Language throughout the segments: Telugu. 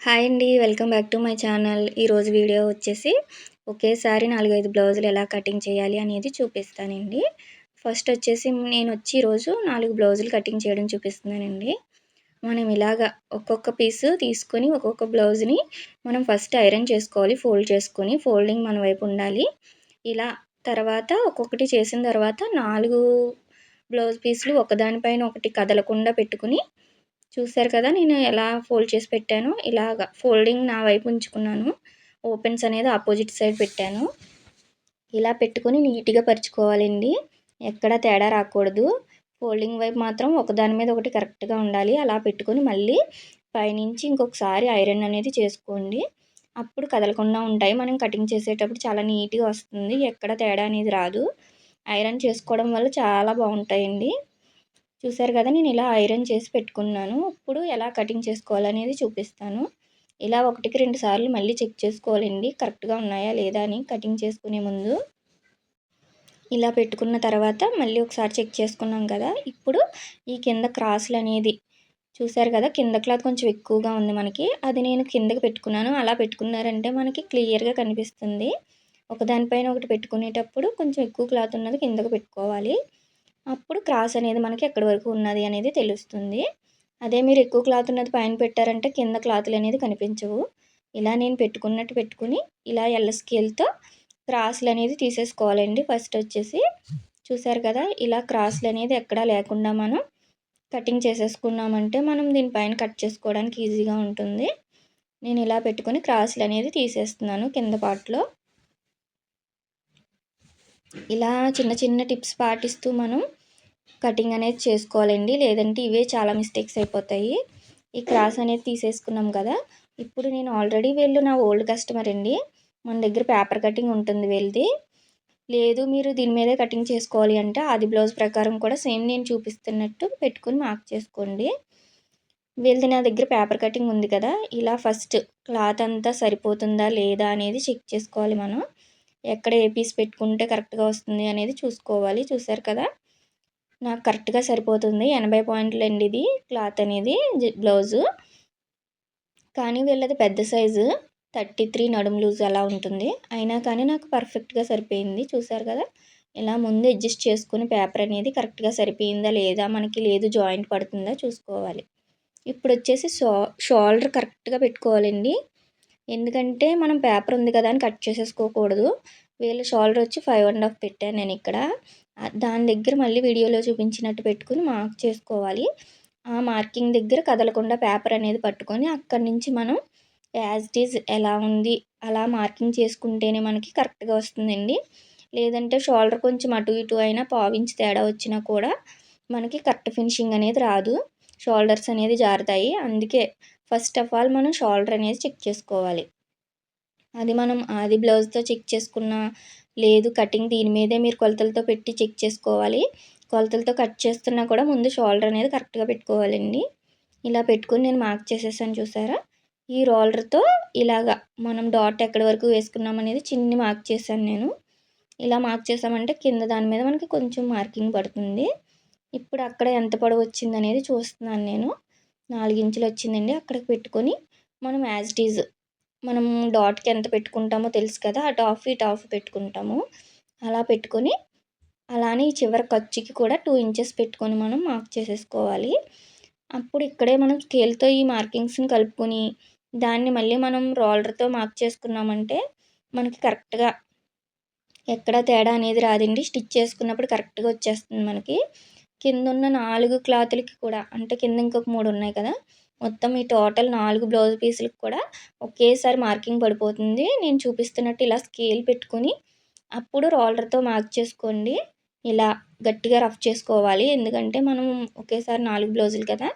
హాయ్ అండి. Welcome back to my channel. ఈరోజు వీడియో వచ్చేసి ఒకేసారి 4, 5 బ్లౌజులు ఎలా కటింగ్ చేయాలి అనేది చూపిస్తానండి. ఫస్ట్ వచ్చేసి ఈరోజు 4 బ్లౌజులు కటింగ్ చేయడం చూపిస్తున్నానండి. మనం ఇలాగా ఒక్కొక్క పీసు తీసుకొని ఒక్కొక్క బ్లౌజ్ని మనం ఫస్ట్ ఐరన్ చేసుకోవాలి. ఫోల్డ్ చేసుకొని ఫోల్డింగ్ మన వైపు ఉండాలి. ఇలా తర్వాత ఒక్కొక్కటి చేసిన తర్వాత 4 బ్లౌజ్ పీసులు ఒకదానిపైన ఒకటి కదలకుండా పెట్టుకుని చూసారు కదా, నేను ఎలా ఫోల్డ్ చేసి పెట్టానో ఇలాగా ఫోల్డింగ్ నా వైపు ఉంచుకున్నాను. ఓపెన్స్ అనేది ఆపోజిట్ సైడ్ పెట్టాను. ఇలా పెట్టుకొని నీట్గా పరుచుకోవాలండి. ఎక్కడ తేడా రాకూడదు. ఫోల్డింగ్ వైపు మాత్రం ఒకదాని మీద ఒకటి కరెక్ట్గా ఉండాలి. అలా పెట్టుకొని మళ్ళీ పైనుంచి ఇంకొకసారి ఐరన్ అనేది చేసుకోండి. అప్పుడు కదలకుండా ఉంటాయి. మనం కటింగ్ చేసేటప్పుడు చాలా నీట్గా వస్తుంది. ఎక్కడ తేడా అనేది రాదు. ఐరన్ చేసుకోవడం వల్ల చాలా బాగుంటాయండి. చూసారు కదా, నేను ఇలా ఐరన్ చేసి పెట్టుకున్నాను. ఇప్పుడు ఎలా కటింగ్ చేసుకోవాలనేది చూపిస్తాను. ఇలా 1కి 2 సార్లు మళ్ళీ చెక్ చేసుకోవాలండి, కరెక్ట్గా ఉన్నాయా లేదా అని కటింగ్ చేసుకునే ముందు. ఇలా పెట్టుకున్న తర్వాత మళ్ళీ ఒకసారి చెక్ చేసుకున్నాం కదా, ఇప్పుడు ఈ కింద క్రాస్లు అనేది చూసారు కదా, కింద క్లాత్ కొంచెం ఎక్కువగా ఉంది మనకి. అది నేను కిందకి పెట్టుకున్నాను. అలా పెట్టుకున్నారంటే మనకి క్లియర్గా కనిపిస్తుంది. ఒకదానిపైన ఒకటి పెట్టుకునేటప్పుడు కొంచెం ఎక్కువ క్లాత్ ఉన్నది కిందకు పెట్టుకోవాలి. అప్పుడు క్రాస్ అనేది మనకి ఎక్కడి వరకు ఉన్నది అనేది తెలుస్తుంది. అదే మీరు ఎక్కువ క్లాత్ ఉన్నది పైన పెట్టారంటే కింద క్లాతులు అనేది కనిపించవు. ఇలా నేను పెట్టుకున్నట్టు పెట్టుకుని ఇలా ఎల్ల స్కేల్తో క్రాస్లు అనేది తీసేసుకోవాలండి. ఫస్ట్ వచ్చేసి చూసారు కదా, ఇలా క్రాస్లు అనేది ఎక్కడా లేకుండా మనం కటింగ్ చేసేసుకున్నామంటే మనం దీనిపైన కట్ చేసుకోవడానికి ఈజీగా ఉంటుంది. నేను ఇలా పెట్టుకుని క్రాస్లు అనేది తీసేస్తున్నాను కింద పార్ట్లో. ఇలా చిన్న చిన్న టిప్స్ పాటిస్తూ మనం కటింగ్ అనేది చేసుకోవాలండి. లేదంటే ఇవే చాలా మిస్టేక్స్ అయిపోతాయి. ఈ క్రాస్ అనేది తీసేసుకున్నాం కదా, ఇప్పుడు నేను ఆల్రెడీ వీళ్ళు నా ఓల్డ్ కస్టమర్ అండి. మన దగ్గర పేపర్ కటింగ్ ఉంటుంది వీళ్ళది. లేదు మీరు దీని మీదే కటింగ్ చేసుకోవాలి అంటే ఆది బ్లౌజ్ ప్రకారం కూడా సేమ్ నేను చూపిస్తున్నట్టు పెట్టుకుని మార్క్ చేసుకోండి. వీళ్ళది నా దగ్గర పేపర్ కటింగ్ ఉంది కదా, ఇలా ఫస్ట్ క్లాత్ అంతా సరిపోతుందా లేదా అనేది చెక్ చేసుకోవాలి మనం. ఎక్కడ ఏ పీస్ పెట్టుకుంటే కరెక్ట్గా వస్తుంది అనేది చూసుకోవాలి. చూసారు కదా, నాకు కరెక్ట్గా సరిపోతుంది. 80 పాయింట్లు అండి ఇది క్లాత్ అనేది బ్లౌజు. కానీ వీళ్ళది పెద్ద సైజు 33 నడుము లూజ్ అలా ఉంటుంది. అయినా కానీ నాకు పర్ఫెక్ట్గా సరిపోయింది. చూసారు కదా, ఇలా ముందు అడ్జస్ట్ చేసుకుని పేపర్ అనేది కరెక్ట్గా సరిపోయిందా లేదా, మనకి లేదు జాయింట్ పడుతుందా చూసుకోవాలి. ఇప్పుడు వచ్చేసి షోల్డర్ కరెక్ట్గా పెట్టుకోవాలండి. ఎందుకంటే మనం పేపర్ ఉంది కదా అని కట్ చేసేసుకోకూడదు. వీళ్ళ షోల్డర్ వచ్చి 5.5 పెట్టాను నేను ఇక్కడ. దాని దగ్గర మళ్ళీ వీడియోలో చూపించినట్టు పెట్టుకుని మార్క్ చేసుకోవాలి. ఆ మార్కింగ్ దగ్గర కదలకుండా పేపర్ అనేది పట్టుకొని అక్కడి నుంచి మనం యాజ్ ఇట్ ఈజ్ ఎలా ఉంది అలా మార్కింగ్ చేసుకుంటేనే మనకి కరెక్ట్గా వస్తుందండి. లేదంటే షోల్డర్ కొంచెం అటు ఇటు అయినా పావించి తేడా వచ్చినా కూడా మనకి కరెక్ట్ ఫినిషింగ్ అనేది రాదు. షోల్డర్స్ అనేది జారుతాయి. అందుకే ఫస్ట్ ఆఫ్ ఆల్ మనం షోల్డర్ అనేది చెక్ చేసుకోవాలి. అది మనం ఆది బ్లౌజ్తో చెక్ చేసుకున్న లేదు, కటింగ్ దీని మీదే మీరు కొలతలతో పెట్టి చెక్ చేసుకోవాలి. కొలతలతో కట్ చేస్తున్నా కూడా ముందు షోల్డర్ అనేది కరెక్ట్గా పెట్టుకోవాలండి. ఇలా పెట్టుకుని నేను మార్క్ చేసేసాను చూసారా. ఈ రోలర్తో ఇలాగా మనం డాట్ ఎక్కడి వరకు వేసుకున్నాం అనేది చిన్ని మార్క్ చేశాను నేను. ఇలా మార్క్ చేసామంటే కింద దాని మీద మనకి కొంచెం మార్కింగ్ పడుతుంది. ఇప్పుడు అక్కడ ఎంత పొడవు వచ్చింది అనేది చూస్తున్నాను నేను. 4 ఇంచులు వచ్చిందండి. అక్కడికి పెట్టుకొని మనం యాజ్ ఇట్ ఈజ్ మనం డాట్కి ఎంత పెట్టుకుంటామో తెలుసు కదా, అటు హాఫ్ ఇటు హాఫ్ పెట్టుకుంటాము. అలా పెట్టుకొని అలానే ఈ చివరి ఖర్చుకి కూడా 2 ఇంచెస్ పెట్టుకొని మనం మార్క్ చేసేసుకోవాలి. అప్పుడు ఇక్కడే మనం స్కేల్తో ఈ మార్కింగ్స్ని కలుపుకొని దాన్ని మళ్ళీ మనం రోలర్తో మార్క్ చేసుకున్నామంటే మనకి కరెక్ట్గా ఎక్కడ తేడా అనేది రాదండి. స్టిచ్ చేసుకున్నప్పుడు కరెక్ట్గా వచ్చేస్తుంది మనకి. కింద ఉన్న 4 క్లాతులకి కూడా, అంటే కింద ఇంకొక 3 ఉన్నాయి కదా, మొత్తం ఈ టోటల్ 4 బ్లౌజ్ పీసులకు కూడా ఒకేసారి మార్కింగ్ పడిపోతుంది. నేను చూపిస్తున్నట్టు ఇలా స్కేల్ పెట్టుకొని అప్పుడు రోలర్తో మార్క్ చేసుకోండి. ఇలా గట్టిగా రఫ్ చేసుకోవాలి. ఎందుకంటే మనం ఒకేసారి 4 బ్లౌజులు కదా,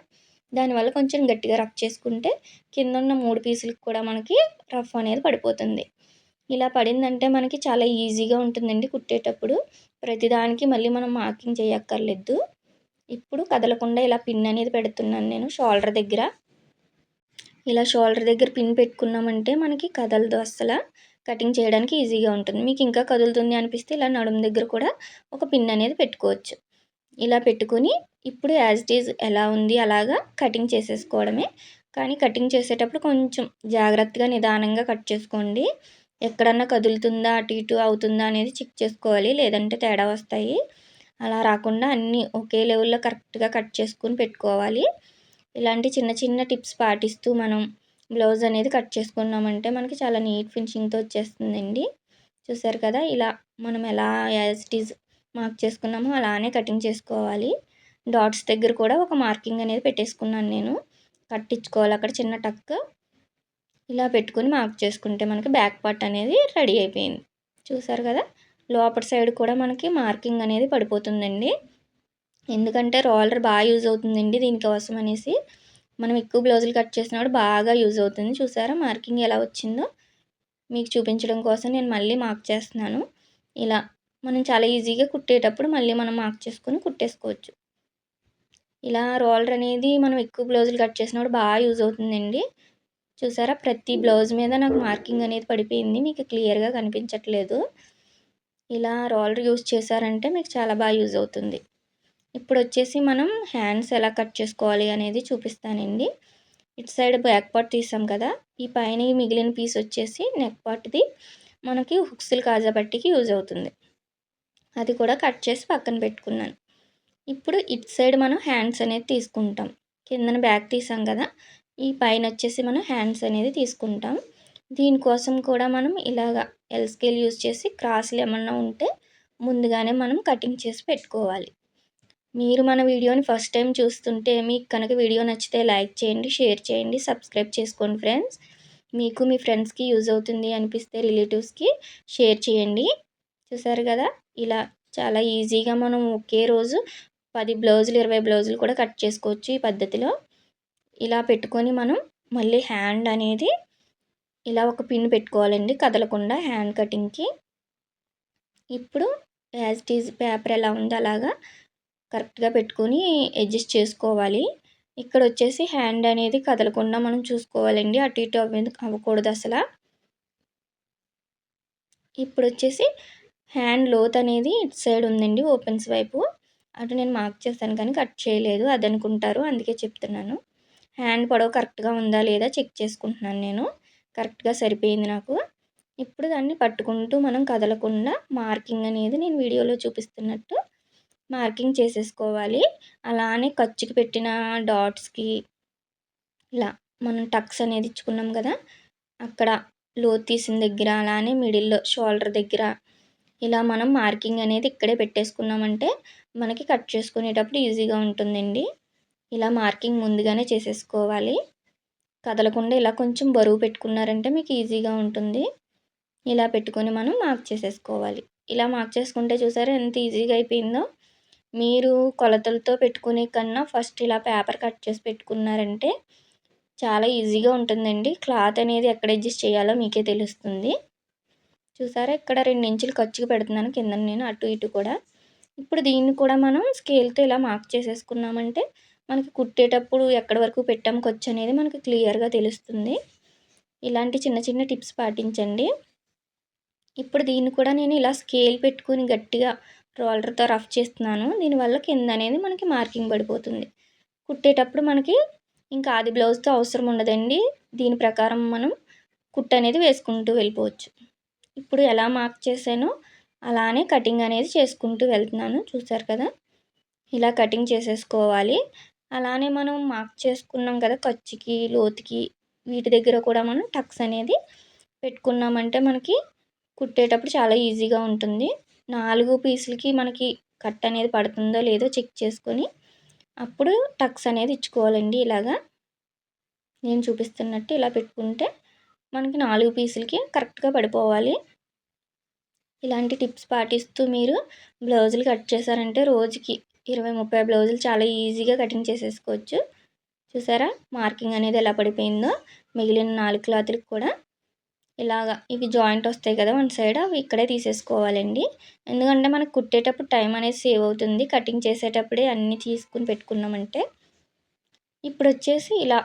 దానివల్ల కొంచెం గట్టిగా రఫ్ చేసుకుంటే కింద ఉన్న 3 పీసులకు కూడా మనకి రఫ్ అనేది పడిపోతుంది. ఇలా పడిందంటే మనకి చాలా ఈజీగా ఉంటుందండి కుట్టేటప్పుడు. ప్రతిదానికి మళ్ళీ మనం మార్కింగ్ చేయక్కర్లేదు. ఇప్పుడు కదలకుండా ఇలా పిన్ అనేది పెడుతున్నాను నేను షోల్డర్ దగ్గర. ఇలా షోల్డర్ దగ్గర పిన్ పెట్టుకున్నామంటే మనకి కదలదు అస్సలు. కటింగ్ చేయడానికి ఈజీగా ఉంటుంది. మీకు ఇంకా కదులుతుంది అనిపిస్తే ఇలా నడుము దగ్గర కూడా ఒక పిన్ అనేది పెట్టుకోవచ్చు. ఇలా పెట్టుకొని ఇప్పుడు యాజ్ ఇట్ ఈజ్ ఎలా ఉంది అలాగా కటింగ్ చేసేసుకోవడమే. కానీ కటింగ్ చేసేటప్పుడు కొంచెం జాగ్రత్తగా నిదానంగా కట్ చేసుకోండి. ఎక్కడన్నా కదులుతుందా అటు ఇటు అవుతుందా అనేది చెక్ చేసుకోవాలి, లేదంటే తేడా వస్తాయి. అలా రాకుండా అన్నీ ఒకే లెవెల్లో కరెక్ట్గా కట్ చేసుకుని పెట్టుకోవాలి. ఇలాంటి చిన్న చిన్న టిప్స్ పాటిస్తూ మనం బ్లౌజ్ అనేది కట్ చేసుకున్నామంటే మనకి చాలా నీట్ ఫినిషింగ్తో వచ్చేస్తుందండి. చూసారు కదా, ఇలా మనం ఎలా యాజ్ ఇట్ ఈజ్ మార్క్ చేసుకున్నామో అలానే కటింగ్ చేసుకోవాలి. డాట్స్ దగ్గర కూడా ఒక మార్కింగ్ అనేది పెట్టేసుకున్నాను నేను. కట్టించుకోవాలి అక్కడ చిన్న టక్ ఇలా పెట్టుకొని మార్క్ చేసుకుంటే మనకి బ్యాక్ పార్ట్ అనేది రెడీ అయిపోయింది. చూసారు కదా, లోపల సైడ్ కూడా మనకి మార్కింగ్ అనేది పడిపోతుందండి. ఎందుకంటే రోలర్ బాగా యూజ్ అవుతుందండి దీనికోసం అనేసి. మనం ఎక్కువ బ్లౌజులు కట్ చేసినప్పుడు బాగా యూజ్ అవుతుంది. చూసారా మార్కింగ్ ఎలా వచ్చిందో, మీకు చూపించడం కోసం నేను మళ్ళీ మార్క్ చేస్తున్నాను. ఇలా మనం చాలా ఈజీగా కుట్టేటప్పుడు మళ్ళీ మనం మార్క్ చేసుకొని కుట్టేసుకోవచ్చు. ఇలా రోలర్ అనేది మనం ఎక్కువ బ్లౌజులు కట్ చేసినప్పుడు బాగా యూజ్ అవుతుందండి. చూసారా ప్రతి బ్లౌజ్ మీద నాకు మార్కింగ్ అనేది పడిపోయింది, మీకు క్లియర్గా కనిపించట్లేదు. ఇలా రోలర్ యూజ్ చేశారంటే మీకు చాలా బాగా యూజ్ అవుతుంది. ఇప్పుడు వచ్చేసి మనం హ్యాండ్స్ ఎలా కట్ చేసుకోవాలి అనేది చూపిస్తానండి. ఇటు సైడ్ బ్యాక్ పార్ట్ తీసాం కదా, ఈ పైన మిగిలిన పీస్ వచ్చేసి నెక్ పార్ట్ది మనకి హుక్స్లు కాజాపట్టికి యూజ్ అవుతుంది. అది కూడా కట్ చేసి పక్కన పెట్టుకున్నాను. ఇప్పుడు ఇటు సైడ్ మనం హ్యాండ్స్ అనేది తీసుకుంటాం. కిందన బ్యాక్ తీసాం కదా, ఈ పైన వచ్చేసి మనం హ్యాండ్స్ అనేది తీసుకుంటాం. దీనికోసం కూడా మనం ఇలాగా ఎల్ స్కేల్ యూజ్ చేసి క్రాస్లు ఏమన్నా ఉంటే ముందుగానే మనం కటింగ్ చేసి పెట్టుకోవాలి. మీరు మన వీడియోని ఫస్ట్ టైం చూస్తుంటే మీకు కనుక వీడియో నచ్చితే లైక్ చేయండి, షేర్ చేయండి, సబ్స్క్రైబ్ చేసుకోండి ఫ్రెండ్స్. మీకు మీ ఫ్రెండ్స్కి యూజ్ అవుతుంది అనిపిస్తే రిలేటివ్స్కి షేర్ చేయండి. చూసారు కదా, ఇలా చాలా ఈజీగా మనం ఒకే రోజు 10 బ్లౌజులు 20 బ్లౌజులు కూడా కట్ చేసుకోవచ్చు ఈ పద్ధతిలో. ఇలా పెట్టుకొని మనం మళ్ళీ హ్యాండ్ అనేది ఇలా ఒక పిన్ పెట్టుకోవాలండి కదలకుండా హ్యాండ్ కటింగ్కి. ఇప్పుడు యాజ్ ఇట్ ఈజ్ పేపర్ ఎలా ఉందో అలాగా కరెక్ట్గా పెట్టుకొని అడ్జస్ట్ చేసుకోవాలి. ఇక్కడ వచ్చేసి హ్యాండ్ అనేది కదలకుండా మనం చూసుకోవాలండి, అటు ఇటు అవ్వకూడదు అసలు. ఇప్పుడు వచ్చేసి హ్యాండ్ లోత్ అనేది ఇటు సైడ్ ఉందండి, ఓపెన్స్ వైపు. అటు నేను మార్క్ చేస్తాను కానీ కట్ చేయలేదు, అది అనుకుంటారు, అందుకే చెప్తున్నాను. హ్యాండ్ పొడవు కరెక్ట్గా ఉందా లేదా చెక్ చేసుకుంటున్నాను నేను. కరెక్ట్గా సరిపోయింది నాకు. ఇప్పుడు దాన్ని పట్టుకుంటూ మనం కదలకుండా మార్కింగ్ అనేది నేను వీడియోలో చూపిస్తున్నట్టు మార్కింగ్ చేసేసుకోవాలి. అలానే ఖర్చుకి పెట్టిన డాట్స్కి ఇలా మనం టక్స్ అనేది ఇచ్చుకున్నాం కదా, అక్కడ లోతు తీసిన దగ్గర అలానే మిడిల్లో షోల్డర్ దగ్గర ఇలా మనం మార్కింగ్ అనేది ఇక్కడే పెట్టేసుకున్నామంటే మనకి కట్ చేసుకునేటప్పుడు ఈజీగా ఉంటుందండి. ఇలా మార్కింగ్ ముందుగానే చేసేసుకోవాలి. కదలకుండా ఇలా కొంచెం బరువు పెట్టుకున్నారంటే మీకు ఈజీగా ఉంటుంది. ఇలా పెట్టుకొని మనం మార్క్ చేసేసుకోవాలి. ఇలా మార్క్ చేసుకుంటే చూసారా ఎంత ఈజీగా అయిపోయిందో. మీరు కొలతలతో పెట్టుకునే కన్నా ఫస్ట్ ఇలా పేపర్ కట్ చేసి పెట్టుకున్నారంటే చాలా ఈజీగా ఉంటుందండి. క్లాత్ అనేది ఎక్కడ అడ్జస్ట్ చేయాలో మీకే తెలుస్తుంది. చూసారా ఇక్కడ 2 ఇంచులు ఖర్చుకి పెడుతున్నాను కింద నేను అటు ఇటు కూడా. ఇప్పుడు దీన్ని కూడా మనం స్కేల్తో ఇలా మార్క్ చేసేసుకున్నామంటే మనకి కుట్టేటప్పుడు ఎక్కడి వరకు పెట్టాము ఖర్చు అనేది మనకి క్లియర్గా తెలుస్తుంది. ఇలాంటి చిన్న చిన్న టిప్స్ పాటించండి. ఇప్పుడు దీన్ని కూడా నేను ఇలా స్కేల్ పెట్టుకుని గట్టిగా రోలర్తో రఫ్ చేస్తున్నాను. దీనివల్ల కింద అనేది మనకి మార్కింగ్ పడిపోతుంది. కుట్టేటప్పుడు మనకి ఇంకా ఆది బ్లౌజ్తో అవసరం ఉండదండి. దీని ప్రకారం మనం కుట్టు అనేది వేసుకుంటూ వెళ్ళిపోవచ్చు. ఇప్పుడు ఎలా మార్క్ చేశానో అలానే కటింగ్ అనేది చేసుకుంటూ వెళ్తున్నాను. చూసారు కదా, ఇలా కటింగ్ చేసేసుకోవాలి. అలానే మనం మార్క్ చేసుకున్నాం కదా ఖర్చుకి లోతుకి, వీటి దగ్గర కూడా మనం టక్స్ అనేది పెట్టుకున్నామంటే మనకి కుట్టేటప్పుడు చాలా ఈజీగా ఉంటుంది. 4 పీసులకి మనకి కట్ అనేది పడుతుందో లేదో చెక్ చేసుకొని అప్పుడు టక్స్ అనేది ఇచ్చుకోవాలండి. ఇలాగా నేను చూపిస్తున్నట్టు ఇలా పెట్టుకుంటే మనకి 4 పీసులకి కరెక్ట్గా పడిపోవాలి. ఇలాంటి టిప్స్ పాటిస్తూ మీరు బ్లౌజులు కట్ చేశారంటే రోజుకి 20-30 బ్లౌజులు చాలా ఈజీగా కటింగ్ చేసేసుకోవచ్చు. చూసారా మార్కింగ్ అనేది ఎలా పడిపోయిందో. మిగిలిన 4 క్లాతులకు కూడా ఇలాగా ఇవి జాయింట్ వస్తాయి కదా వన్ సైడ్, అవి ఇక్కడే తీసేసుకోవాలండి. ఎందుకంటే మనకు కుట్టేటప్పుడు టైం అనేది సేవ్ అవుతుంది. కటింగ్ చేసేటప్పుడే అన్నీ తీసుకుని పెట్టుకున్నామంటే. ఇప్పుడు వచ్చేసి ఇలా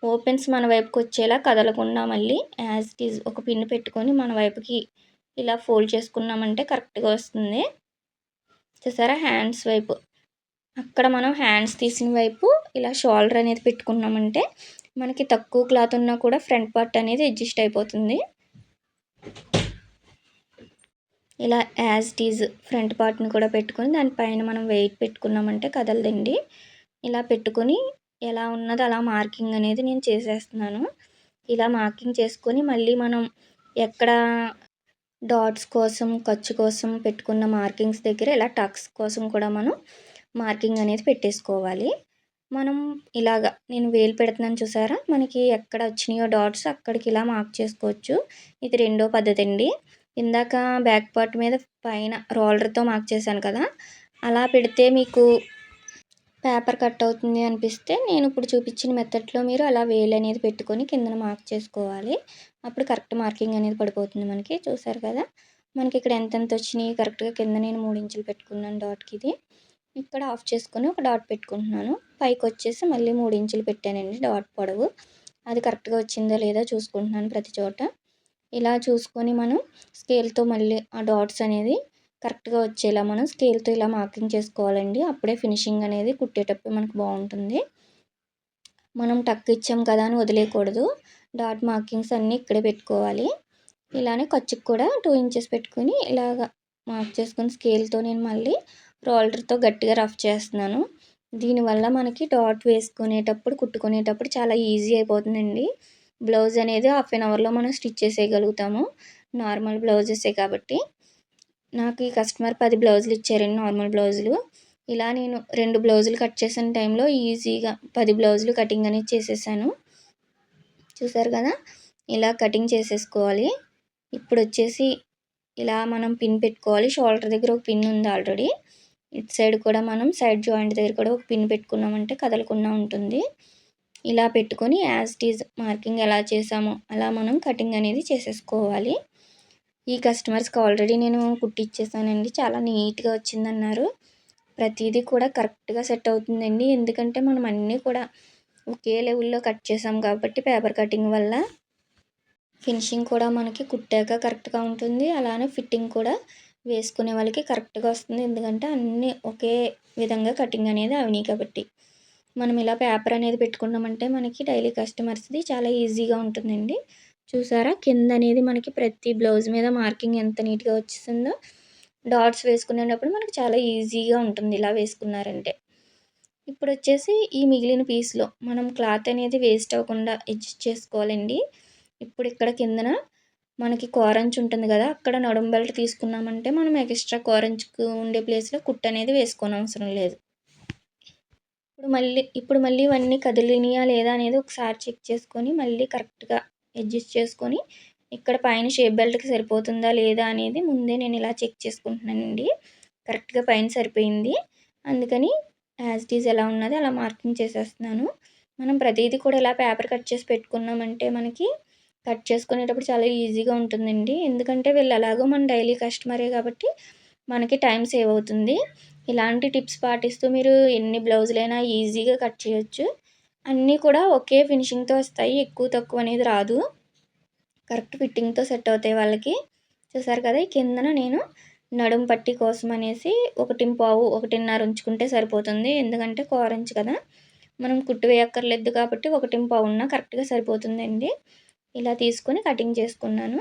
ఓపెన్స్ మన వైపుకి వచ్చేలా కదలకుండా మళ్ళీ యాజ్ ఇట్ ఈజ్ ఒక పిన్ పెట్టుకొని మన వైపుకి ఇలా ఫోల్డ్ చేసుకున్నామంటే కరెక్ట్గా వస్తుంది. చూసారా హ్యాండ్స్ వైపు అక్కడ మనం హ్యాండ్స్ తీసిన వైపు ఇలా షోల్డర్ అనేది పెట్టుకున్నామంటే మనకి తక్కువ క్లాత్ ఉన్నా కూడా ఫ్రంట్ పార్ట్ అనేది అడ్జస్ట్ అయిపోతుంది. ఇలా యాజ్ ఇట్ ఈజ్ ఫ్రంట్ పార్ట్ని కూడా పెట్టుకొని దానిపైన మనం వెయిట్ పెట్టుకున్నామంటే కదలదండి. ఇలా పెట్టుకొని ఎలా ఉన్నదో అలా మార్కింగ్ అనేది నేను చేసేస్తున్నాను. ఇలా మార్కింగ్ చేసుకొని మళ్ళీ మనం ఎక్కడ డాట్స్ కోసం, ఖర్చు కోసం పెట్టుకున్న మార్కింగ్స్ దగ్గర ఇలా టక్స్ కోసం కూడా మనం మార్కింగ్ అనేది పెట్టేసుకోవాలి. మనం ఇలాగా నేను వేలు పెడుతున్నాను చూసారా, మనకి ఎక్కడ వచ్చినాయో డాట్స్ అక్కడికి ఇలా మార్క్ చేసుకోవచ్చు. ఇది రెండో పద్ధతి అండి. ఇందాక బ్యాక్ పార్ట్ మీద పైన రోలర్తో మార్క్ చేశాను కదా, అలా పెడితే మీకు పేపర్ కట్ అవుతుంది అనిపిస్తే నేను ఇప్పుడు చూపించిన మెథడ్లో మీరు అలా వేలు అనేది పెట్టుకొని కిందన మార్క్ చేసుకోవాలి. అప్పుడు కరెక్ట్ మార్కింగ్ అనేది పడిపోతుంది మనకి. చూసారు కదా, మనకి ఇక్కడ ఎంతెంత వచ్చినాయి కరెక్ట్గా కింద నేను 3 ఇంచులు పెట్టుకున్నాను డాట్కి. ఇది ఇక్కడ ఆఫ్ చేసుకొని ఒక డాట్ పెట్టుకుంటున్నాను. పైకి వచ్చేసి మళ్ళీ 3 ఇంచులు పెట్టానండి డాట్ పొడవు. అది కరెక్ట్గా వచ్చిందో లేదో చూసుకుంటున్నాను ప్రతి చోట. ఇలా చూసుకొని మనం స్కేల్తో మళ్ళీ ఆ డాట్స్ అనేది కరెక్ట్గా వచ్చేలా మనం స్కేల్తో ఇలా మార్కింగ్ చేసుకోవాలండి. అప్పుడే ఫినిషింగ్ అనేది కుట్టేటప్పుడు మనకు బాగుంటుంది. మనం టక్ ఇచ్చాం కదా అని వదిలేయకూడదు. డాట్ మార్కింగ్స్ అన్నీ ఇక్కడే పెట్టుకోవాలి. ఇలానే ఖర్చుకు కూడా 2 ఇంచెస్ పెట్టుకుని ఇలాగ మార్క్ చేసుకుని స్కేల్తో నేను మళ్ళీ రోలర్తో గట్టిగా రఫ్ చేస్తున్నాను. దీనివల్ల మనకి డాట్ వేసుకునేటప్పుడు కుట్టుకునేటప్పుడు చాలా ఈజీ అయిపోతుందండి. బ్లౌజ్ అనేది 1/2 అవర్లో మనం స్టిచ్ చేసేయగలుగుతాము, నార్మల్ బ్లౌజెసే కాబట్టి. నాకు ఈ కస్టమర్ 10 బ్లౌజులు ఇచ్చారండి, నార్మల్ బ్లౌజులు. ఇలా నేను 2 బ్లౌజులు కట్ చేసిన టైంలో ఈజీగా 10 బ్లౌజులు కటింగ్ అనేది చేసేసాను. చూసారు కదా, ఇలా కటింగ్ చేసేసుకోవాలి. ఇప్పుడు వచ్చేసి ఇలా మనం పిన్ పెట్టుకోవాలి. షోల్డర్ దగ్గర ఒక పిన్ ఉంది ఆల్రెడీ. ఇటు సైడ్ కూడా మనం సైడ్ జాయింట్ దగ్గర కూడా ఒక పిన్ పెట్టుకున్నామంటే కదలకుండా ఉంటుంది. ఇలా పెట్టుకొని యాజ్ ఇట్ ఈజ్ మార్కింగ్ ఎలా చేసామో అలా మనం కటింగ్ అనేది చేసేసుకోవాలి. ఈ కస్టమర్స్కి ఆల్రెడీ నేను కుట్టిచ్చేసానండి. చాలా నీట్గా వచ్చిందన్నారు. ప్రతిదీ కూడా కరెక్ట్గా సెట్ అవుతుందండి. ఎందుకంటే మనం అన్నీ కూడా ఒకే లెవెల్లో కట్ చేసాం కాబట్టి పేపర్ కటింగ్ వల్ల ఫినిషింగ్ కూడా మనకి కుట్టాక కరెక్ట్గా ఉంటుంది. అలానే ఫిట్టింగ్ కూడా వేసుకునే వాళ్ళకి కరెక్ట్గా వస్తుంది. ఎందుకంటే అన్నీ ఒకే విధంగా కటింగ్ అనేది అవనియి కాబట్టి. మనం ఇలా పేపర్ అనేది పెట్టుకున్నామంటే మనకి డైలీ కస్టమర్స్ది చాలా ఈజీగా ఉంటుందండి. చూసారా, కింద అనేది మనకి ప్రతి బ్లౌజ్ మీద మార్కింగ్ ఎంత నీట్గా వచ్చేసిందో. డాట్స్ వేసుకునేటప్పుడు మనకి చాలా ఈజీగా ఉంటుంది ఇలా వేసుకున్నారంటే. ఇప్పుడు వచ్చేసి ఈ మిగిలిన పీస్లో మనం క్లాత్ అనేది వేస్ట్ అవ్వకుండా అడ్జస్ట్ చేసుకోవాలండి. ఇప్పుడు ఇక్కడ కిందన మనకి కోరంచు ఉంటుంది కదా, అక్కడ నడుం బెల్ట్ తీసుకున్నామంటే మనం ఎక్స్ట్రా కోరంచుకు ఉండే ప్లేస్లో కుట్టు అనేది వేసుకోనవసరం లేదు. ఇప్పుడు మళ్ళీ ఇవన్నీ కదిలినాయా లేదా అనేది ఒకసారి చెక్ చేసుకొని మళ్ళీ కరెక్ట్గా అడ్జస్ట్ చేసుకొని ఇక్కడ పైన షేప్ బెల్ట్కి సరిపోతుందా లేదా అనేది ముందే నేను ఇలా చెక్ చేసుకుంటున్నానండి. కరెక్ట్గా పైన సరిపోయింది. అందుకని యాజ్ ఇట్ ఈజ్ ఎలా ఉన్నది అలా మార్కింగ్ చేసేస్తున్నాను. మనం ప్రతిదీ కూడా ఇలా పేపర్ కట్ చేసి పెట్టుకున్నామంటే మనకి కట్ చేసుకునేటప్పుడు చాలా ఈజీగా ఉంటుందండి. ఎందుకంటే వీళ్ళు ఎలాగో మన డైలీ కస్టమరే కాబట్టి మనకి టైం సేవ్ అవుతుంది. ఇలాంటి టిప్స్ పాటిస్తూ మీరు ఎన్ని బ్లౌజులైనా ఈజీగా కట్ చేయొచ్చు. అన్నీ కూడా ఒకే ఫినిషింగ్తో వస్తాయి, ఎక్కువ తక్కువ అనేది రాదు. కరెక్ట్ ఫిట్టింగ్తో సెట్ అవుతాయి వాళ్ళకి. చూసారు కదా, ఈ కిందన నేను నడుం పట్టి కోసం అనేసి 1.25 1.5 ఉంచుకుంటే సరిపోతుంది. ఎందుకంటే కోరంచు కదా, మనం కుట్టు వేయక్కర్లేదు కాబట్టి 1.25 ఉన్నా కరెక్ట్గా సరిపోతుందండి. ఇలా తీసుకొని కటింగ్ చేసుకున్నాను.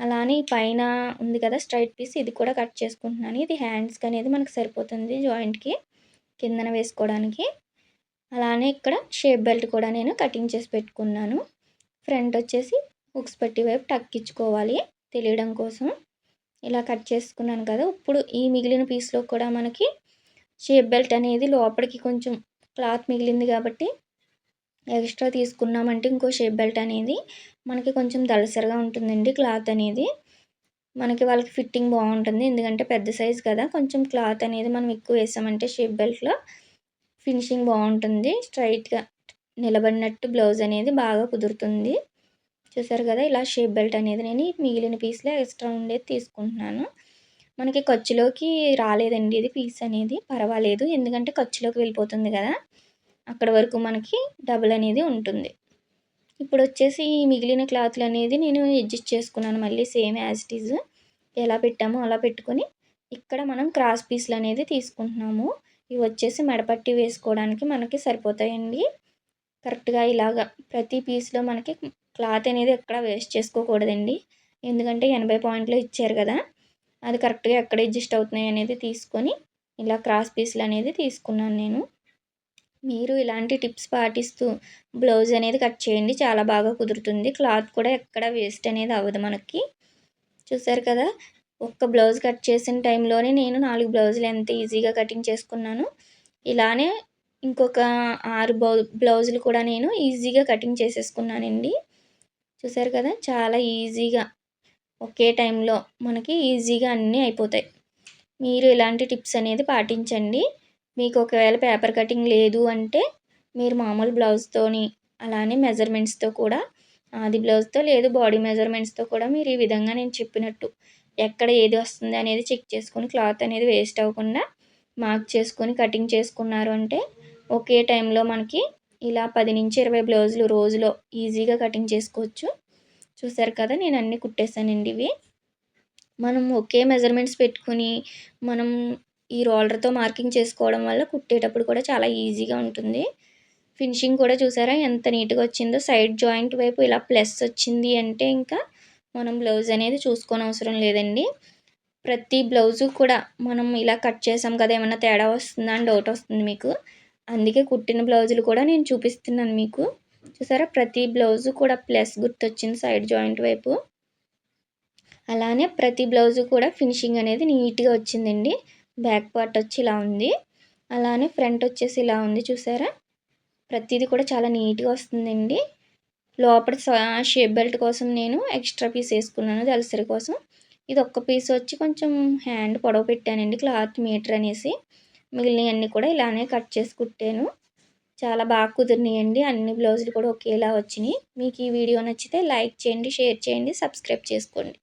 అలానే ఈ పైన ఉంది కదా స్ట్రైట్ పీస్, ఇది కూడా కట్ చేసుకుంటున్నాను. ఇది హ్యాండ్స్కి అనేది మనకు సరిపోతుంది జాయింట్కి కిందన వేసుకోవడానికి. అలానే ఇక్కడ షేప్ బెల్ట్ కూడా నేను కటింగ్ చేసి పెట్టుకున్నాను. ఫ్రంట్ వచ్చేసి హుక్స్ పట్టి వైపు టక్ ఇచ్చుకోవాలి తెలియడం కోసం. ఇలా కట్ చేసుకున్నాను కదా, ఇప్పుడు ఈ మిగిలిన పీస్లో కూడా మనకి షేప్ బెల్ట్ అనేది లోపలికి కొంచెం క్లాత్ మిగిలింది కాబట్టి ఎక్స్ట్రా తీసుకున్నామంటే ఇంకో షేప్ బెల్ట్ అనేది మనకి కొంచెం దళసరిగా ఉంటుందండి. క్లాత్ అనేది మనకి వాళ్ళకి ఫిట్టింగ్ బాగుంటుంది. ఎందుకంటే పెద్ద సైజు కదా, కొంచెం క్లాత్ అనేది మనం ఎక్కువ వేసామంటే షేప్ బెల్ట్లో ఫినిషింగ్ బాగుంటుంది. స్ట్రైట్గా నిలబడినట్టు బ్లౌజ్ అనేది బాగా కుదురుతుంది. చూసారు కదా, ఇలా షేప్ బెల్ట్ అనేది నేను మిగిలిన పీస్లో ఎక్స్ట్రా ఉండేది తీసుకుంటున్నాను. మనకి ఖర్చులోకి రాలేదండి ఇది పీస్ అనేది, పర్వాలేదు. ఎందుకంటే ఖర్చులోకి వెళ్ళిపోతుంది కదా, అక్కడ వరకు మనకి డబుల్ అనేది ఉంటుంది. ఇప్పుడు వచ్చేసి ఈ మిగిలిన క్లాత్లు అనేది నేను అడ్జస్ట్ చేసుకున్నాను. మళ్ళీ సేమ్ యాజ్ ఇట్ ఈజ్ ఎలా పెట్టామో అలా పెట్టుకొని ఇక్కడ మనం క్రాస్ పీస్లు అనేది తీసుకుంటున్నాము. ఇవి వచ్చేసి మెడపట్టి వేసుకోవడానికి మనకి సరిపోతాయండి. కరెక్ట్‌గా ఇలాగా ప్రతి పీస్‌లో మనకి క్లాత్ అనేది ఎక్కడ వేస్ట్ చేసుకోకూడదండి. ఎందుకంటే 80 పాయింట్లు ఇచ్చారు కదా! అది కరెక్ట్‌గా ఎక్కడ అడ్జస్ట్ అవుతున్నాయి అనేది తీసుకొని ఇలా క్రాస్ పీస్‌లు అనేది తీసుకున్నాను నేను. మీరు ఇలాంటి టిప్స్ పాటిస్తూ బ్లౌజ్ అనేది కట్ చేయండి. చాలా బాగా కుదురుతుంది. క్లాత్ కూడా ఎక్కడ వేస్ట్ అనేది అవ్వదు మనకి. చూసారు కదా! ఒక్క బ్లౌజ్ కట్ చేసిన టైంలోనే నేను 4 బ్లౌజులు ఎంత ఈజీగా కటింగ్ చేసుకున్నాను. ఇలానే ఇంకొక 6 బ్లౌజులు కూడా నేను ఈజీగా కటింగ్ చేసేసుకున్నానండి. చూసారు కదా! చాలా ఈజీగా ఒకే టైంలో మనకి ఈజీగా అన్నీ అయిపోతాయి. మీరు ఇలాంటి టిప్స్ అనేది పాటించండి. మీకు ఒకవేళ పేపర్ కటింగ్ లేదు అంటే మీరు మామూలు బ్లౌజ్‌తోని అలానే మెజర్‌మెంట్స్‌తో కూడా ఆది బ్లౌజ్‌తో లేదు బాడీ మెజర్‌మెంట్స్‌తో కూడా మీరు ఈ విధంగా నేను చెప్పినట్టు ఎక్కడ ఏది వస్తుంది అనేది చెక్ చేసుకొని క్లాత్ అనేది వేస్ట్ అవ్వకుండా మార్క్ చేసుకొని కటింగ్ చేసుకున్నారు అంటే ఒకే టైంలో మనకి ఇలా 10-20 బ్లౌజులు రోజులో ఈజీగా కటింగ్ చేసుకోవచ్చు. చూసారు కదా! నేను అన్నీ కుట్టేసానండి ఇవి. మనం ఒకే మెజర్‌మెంట్స్ పెట్టుకొని మనం ఈ రోలర్‌తో మార్కింగ్ చేసుకోవడం వల్ల కుట్టేటప్పుడు కూడా చాలా ఈజీగా ఉంటుంది. ఫినిషింగ్ కూడా చూసారా ఎంత నీట్‌గా వచ్చిందో. సైడ్ జాయింట్ వైపు ఇలా ప్లస్ వచ్చింది అంటే ఇంకా మనం బ్లౌజ్ అనేది చూసుకోనవసరం లేదండి. ప్రతి బ్లౌజు కూడా మనం ఇలా కట్ చేసాం కదా! ఏమన్నా తేడా వస్తుందా అని డౌట్ వస్తుంది మీకు. అందుకే కుట్టిన బ్లౌజులు కూడా నేను చూపిస్తున్నాను మీకు. చూసారా ప్రతి బ్లౌజు కూడా ప్లస్ గుర్తొచ్చింది సైడ్ జాయింట్ వైపు. అలానే ప్రతి బ్లౌజు కూడా ఫినిషింగ్ అనేది నీట్‌గా వచ్చిందండి. బ్యాక్ పార్ట్ వచ్చి ఇలా ఉంది. అలానే ఫ్రంట్ వచ్చేసి ఇలా ఉంది చూసారా? ప్రతీది కూడా చాలా నీట్‌గా వస్తుందండి. లోపల షేప్ బెల్ట్ కోసం నేను ఎక్స్ట్రా పీస్ ఏసుకున్నాను దలసరి కోసం. ఇది ఒక్క పీస్ వచ్చి కొంచెం హ్యాండ్ పొడవు పెట్టానండి క్లాత్ మీటర్ అనేసి. మిగిలినయన్నీ కూడా ఇలానే కట్ చేసి కుట్టాను. చాలా బాగా కుదిరినాయండి. అన్ని బ్లౌజులు కూడా ఒకేలా వచ్చినియి. మీకు ఈ వీడియో నచ్చితే లైక్ చేయండి, షేర్ చేయండి, సబ్స్క్రైబ్ చేసుకోండి.